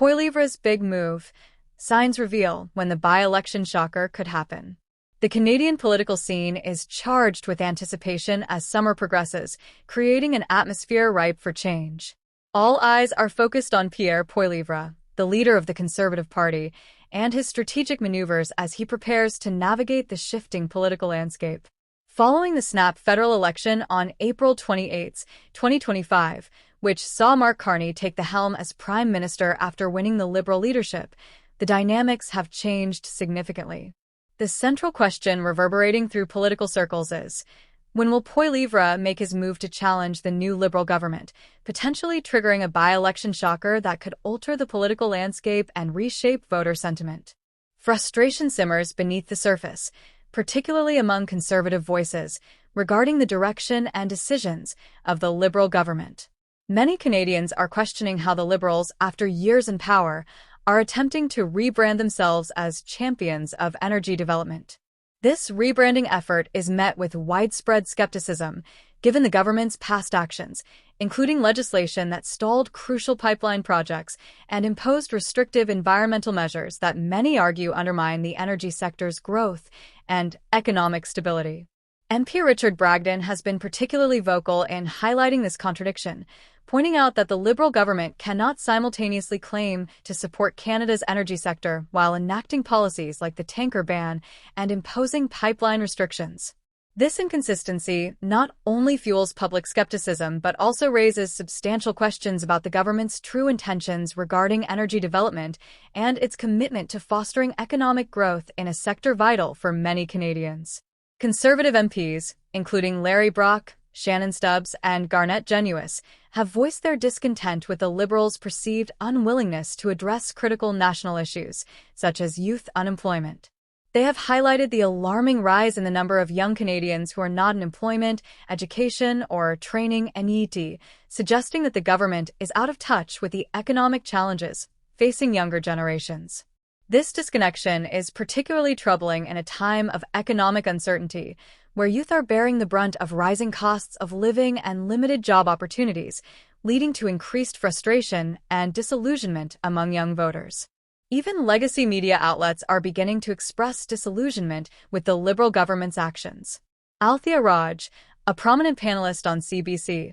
Poilievre's big move. Signs reveal when the by-election shocker could happen. The Canadian political scene is charged with anticipation as summer progresses, creating an atmosphere ripe for change. All eyes are focused on Pierre Poilievre, the leader of the Conservative Party, and his strategic maneuvers as he prepares to navigate the shifting political landscape. Following the snap federal election on April 28, 2025, which saw Mark Carney take the helm as Prime Minister after winning the Liberal leadership, the dynamics have changed significantly. The central question reverberating through political circles is, when will Poilievre make his move to challenge the new Liberal government, potentially triggering a by-election shocker that could alter the political landscape and reshape voter sentiment? Frustration simmers beneath the surface, particularly among Conservative voices, regarding the direction and decisions of the Liberal government. Many Canadians are questioning how the Liberals, after years in power, are attempting to rebrand themselves as champions of energy development. This rebranding effort is met with widespread skepticism, given the government's past actions, including legislation that stalled crucial pipeline projects and imposed restrictive environmental measures that many argue undermine the energy sector's growth and economic stability. MP Richard Bragdon has been particularly vocal in highlighting this contradiction, pointing out that the Liberal government cannot simultaneously claim to support Canada's energy sector while enacting policies like the tanker ban and imposing pipeline restrictions. This inconsistency not only fuels public skepticism but also raises substantial questions about the government's true intentions regarding energy development and its commitment to fostering economic growth in a sector vital for many Canadians. Conservative MPs, including Larry Brock, Shannon Stubbs, and Garnet Genuis, have voiced their discontent with the Liberals' perceived unwillingness to address critical national issues, such as youth unemployment. They have highlighted the alarming rise in the number of young Canadians who are not in employment, education, or training NET, suggesting that the government is out of touch with the economic challenges facing younger generations. This disconnection is particularly troubling in a time of economic uncertainty, where youth are bearing the brunt of rising costs of living and limited job opportunities, leading to increased frustration and disillusionment among young voters. Even legacy media outlets are beginning to express disillusionment with the Liberal government's actions. Althea Raj, a prominent panelist on CBC,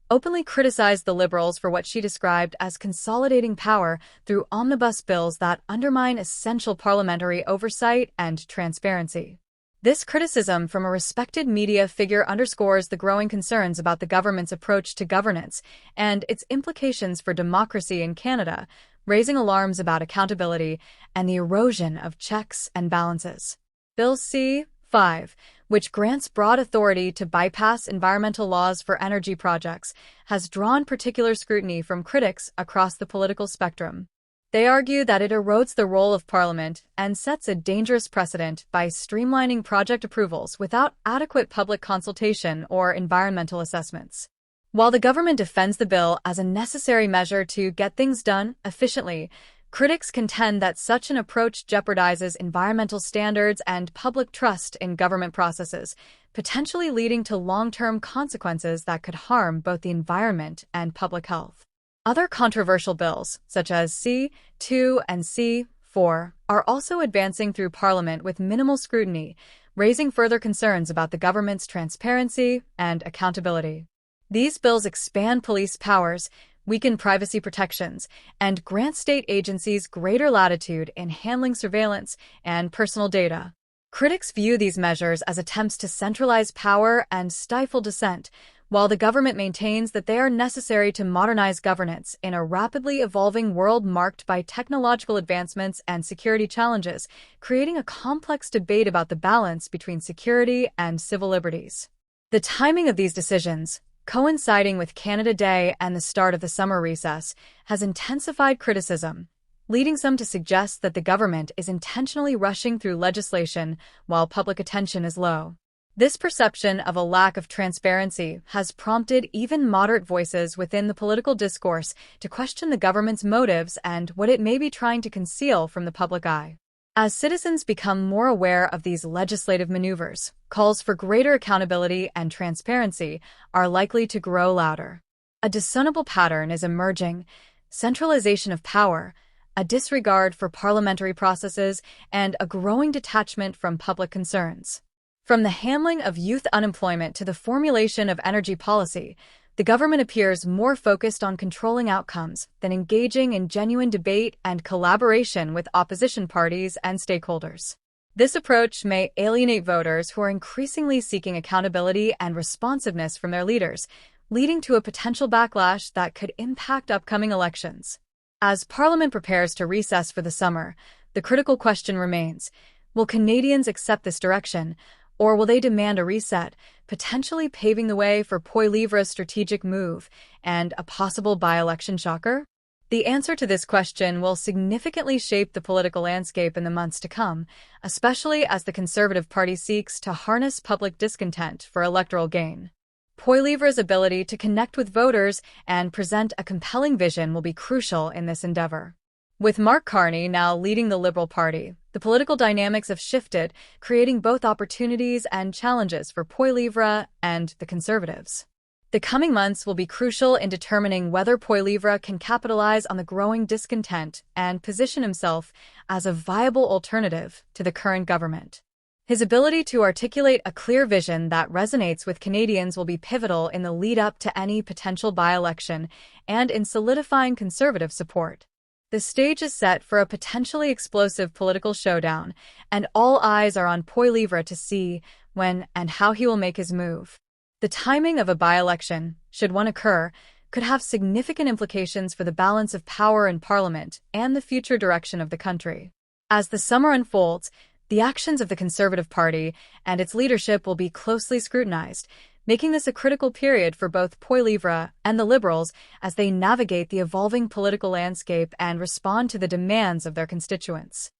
openly criticized the Liberals for what she described as consolidating power through omnibus bills that undermine essential parliamentary oversight and transparency. This criticism from a respected media figure underscores the growing concerns about the government's approach to governance and its implications for democracy in Canada, raising alarms about accountability and the erosion of checks and balances. Bill C-5, which grants broad authority to bypass environmental laws for energy projects, has drawn particular scrutiny from critics across the political spectrum. They argue that it erodes the role of Parliament and sets a dangerous precedent by streamlining project approvals without adequate public consultation or environmental assessments. While the government defends the bill as a necessary measure to get things done efficiently, critics contend that such an approach jeopardizes environmental standards and public trust in government processes, potentially leading to long-term consequences that could harm both the environment and public health. Other controversial bills, such as C-2 and C-4, are also advancing through Parliament with minimal scrutiny, raising further concerns about the government's transparency and accountability. These bills expand police powers, weaken privacy protections, and grant state agencies greater latitude in handling surveillance and personal data. Critics view these measures as attempts to centralize power and stifle dissent, while the government maintains that they are necessary to modernize governance in a rapidly evolving world marked by technological advancements and security challenges, creating a complex debate about the balance between security and civil liberties. The timing of these decisions, coinciding with Canada Day and the start of the summer recess, has intensified criticism, leading some to suggest that the government is intentionally rushing through legislation while public attention is low. This perception of a lack of transparency has prompted even moderate voices within the political discourse to question the government's motives and what it may be trying to conceal from the public eye. As citizens become more aware of these legislative maneuvers, calls for greater accountability and transparency are likely to grow louder. A discernible pattern is emerging: centralization of power, a disregard for parliamentary processes, and a growing detachment from public concerns. From the handling of youth unemployment to the formulation of energy policy, the government appears more focused on controlling outcomes than engaging in genuine debate and collaboration with opposition parties and stakeholders. This approach may alienate voters who are increasingly seeking accountability and responsiveness from their leaders, leading to a potential backlash that could impact upcoming elections. As Parliament prepares to recess for the summer, the critical question remains: will Canadians accept this direction, or will they demand a reset, potentially paving the way for Poilievre's strategic move and a possible by-election shocker? The answer to this question will significantly shape the political landscape in the months to come, especially as the Conservative Party seeks to harness public discontent for electoral gain. Poilievre's ability to connect with voters and present a compelling vision will be crucial in this endeavor. With Mark Carney now leading the Liberal Party, the political dynamics have shifted, creating both opportunities and challenges for Poilievre and the Conservatives. The coming months will be crucial in determining whether Poilievre can capitalize on the growing discontent and position himself as a viable alternative to the current government. His ability to articulate a clear vision that resonates with Canadians will be pivotal in the lead-up to any potential by-election and in solidifying Conservative support. The stage is set for a potentially explosive political showdown, and all eyes are on Poilievre to see when and how he will make his move. The timing of a by-election, should one occur, could have significant implications for the balance of power in Parliament and the future direction of the country. As the summer unfolds, the actions of the Conservative Party and its leadership will be closely scrutinized, making this a critical period for both Poilievre and the Liberals as they navigate the evolving political landscape and respond to the demands of their constituents.